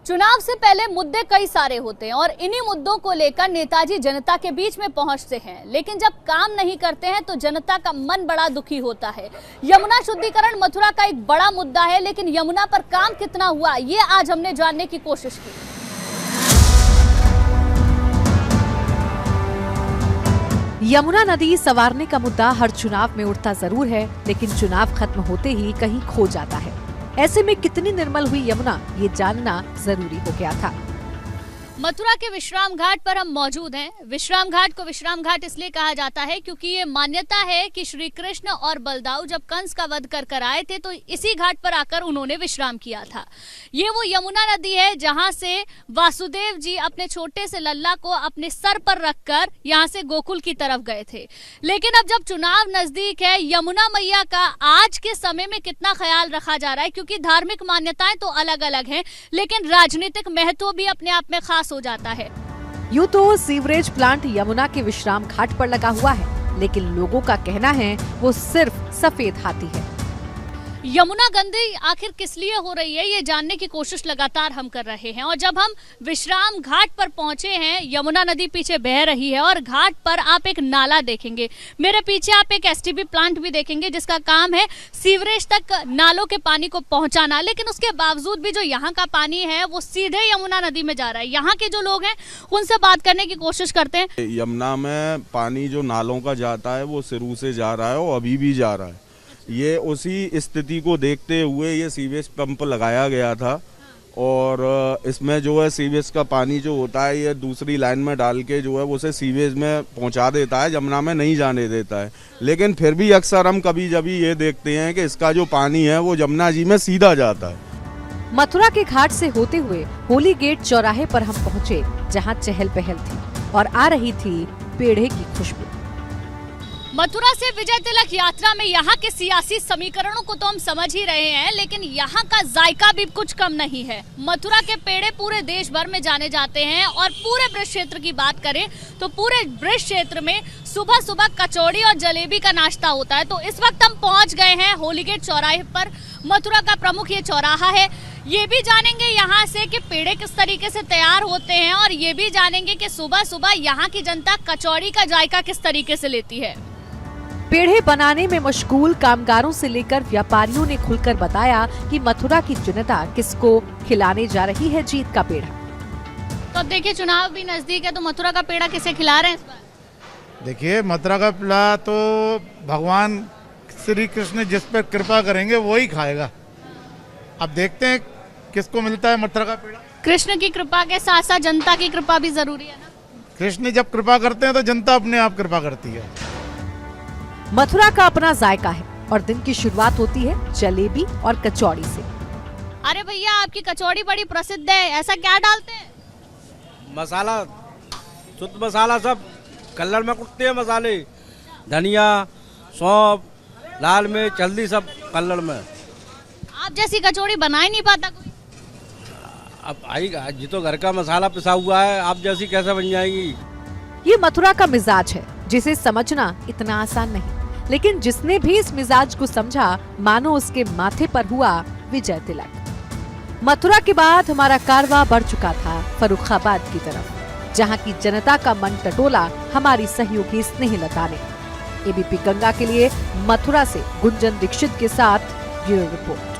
चुनाव से पहले मुद्दे कई सारे होते हैं और इन्हीं मुद्दों को लेकर नेताजी जनता के बीच में पहुंचते हैं, लेकिन जब काम नहीं करते हैं तो जनता का मन बड़ा दुखी होता है। यमुना शुद्धिकरण मथुरा का एक बड़ा मुद्दा है, लेकिन यमुना पर काम कितना हुआ ये आज हमने जानने की कोशिश की। यमुना नदी संवारने का मुद्दा हर चुनाव में उठता जरूर है, लेकिन चुनाव खत्म होते ही कहीं खो जाता है। ऐसे में कितनी निर्मल हुई यमुना, ये जानना जरूरी हो गया था। मथुरा के विश्राम घाट पर हम मौजूद हैं। विश्राम घाट को विश्राम घाट इसलिए कहा जाता है क्योंकि ये मान्यता है कि श्री कृष्ण और बलदाऊ जब कंस का वध कर आए थे तो इसी घाट पर आकर उन्होंने विश्राम किया था। ये वो यमुना नदी है जहां से वासुदेव जी अपने छोटे से लल्ला को अपने सर पर रखकर यहां से गोकुल की तरफ गए थे। लेकिन अब जब चुनाव नजदीक है, यमुना मैया का आज के समय में कितना ख्याल रखा जा रहा है, क्योंकि धार्मिक मान्यताएं तो अलग अलग हैं, लेकिन राजनीतिक महत्व भी अपने आप में खास हो जाता है। यूं तो सीवरेज प्लांट यमुना के विश्राम घाट पर लगा हुआ है, लेकिन लोगों का कहना है वो सिर्फ सफेद हाथी है। यमुना गंदी आखिर किस लिए हो रही है, ये जानने की कोशिश लगातार हम कर रहे हैं। और जब हम विश्राम घाट पर पहुंचे हैं, यमुना नदी पीछे बह रही है और घाट पर आप एक नाला देखेंगे। मेरे पीछे आप एक एसटीपी प्लांट भी देखेंगे जिसका काम है सीवरेज तक नालों के पानी को पहुंचाना। लेकिन उसके बावजूद भी जो यहाँ का पानी है वो सीधे यमुना नदी में जा रहा है। यहाँ के जो लोग हैं उनसे बात करने की कोशिश करते हैं। यमुना में पानी जो नालों का जाता है वो शुरू से जा रहा है और अभी भी जा रहा है। ये उसी स्थिति को देखते हुए ये सीवेज पंप लगाया गया था और इसमें जो है सीवेज का पानी जो होता है ये दूसरी लाइन में डाल के जो है उसे सीवेज में पहुंचा देता है, यमुना में नहीं जाने देता है। लेकिन फिर भी अक्सर हम कभी जब ये देखते हैं कि इसका जो पानी है वो यमुना जी में सीधा जाता है। मथुरा के घाट से होते हुए होली गेट चौराहे पर हम पहुँचे, जहाँ चहल पहल थी और आ रही थी पेड़े की खुशबू। मथुरा से विजय तिलक यात्रा में यहाँ के सियासी समीकरणों को तो हम समझ ही रहे हैं, लेकिन यहाँ का जायका भी कुछ कम नहीं है। मथुरा के पेड़े पूरे देश भर में जाने जाते हैं और पूरे ब्रज क्षेत्र की बात करें तो पूरे ब्रज क्षेत्र में सुबह सुबह कचौड़ी और जलेबी का नाश्ता होता है। तो इस वक्त हम पहुँच गए हैं होली गेट चौराहे पर। मथुरा का प्रमुख ये चौराहा है। ये भी जानेंगे यहाँ से कि पेड़े किस तरीके से तैयार होते हैं और ये भी जानेंगे कि सुबह सुबह यहाँ की जनता कचौड़ी का जायका किस तरीके से लेती है। पेड़े बनाने में मशगूल कामगारों से लेकर व्यापारियों ने खुलकर बताया कि मथुरा की जनता किसको खिलाने जा रही है जीत का पेड़ा। तो अब देखिए चुनाव भी नजदीक है, तो मथुरा का पेड़ा किसे खिला रहे हैं इस बार? देखिए मथुरा का पेड़ा तो भगवान श्री कृष्ण जिस पर कृपा करेंगे वो ही खाएगा। अब देखते हैं किसको मिलता है मथुरा का पेड़ा। कृष्ण की कृपा के साथ साथ जनता की कृपा भी जरूरी है ना। कृष्ण जब कृपा करते हैं तो जनता अपने आप कृपा करती है। मथुरा का अपना जायका है और दिन की शुरुआत होती है जलेबी और कचौड़ी से। अरे भैया, आपकी कचौड़ी बड़ी प्रसिद्ध है, ऐसा क्या डालते हैं? मसाला, शुद्ध मसाला, सब कलर में कुटते हैं मसाले, धनिया, सौंफ, लाल मिर्च, हल्दी, सब कलर में। आप जैसी कचौड़ी बना ही नहीं पाता कोई। अब आएगा जी, तो घर का मसाला पिसा हुआ है, आप जैसी कैसे बन जाएंगी। ये मथुरा का मिजाज है जिसे समझना इतना आसान नहीं, लेकिन जिसने भी इस मिजाज को समझा मानो उसके माथे पर हुआ विजय तिलक। मथुरा के बाद हमारा कारवां बढ़ चुका था फर्रुखाबाद की तरफ, जहां की जनता का मन टटोला हमारी सहयोगी स्नेहलता ने। एबीपी गंगा के लिए मथुरा से गुंजन दीक्षित के साथ ब्यूरो रिपोर्ट।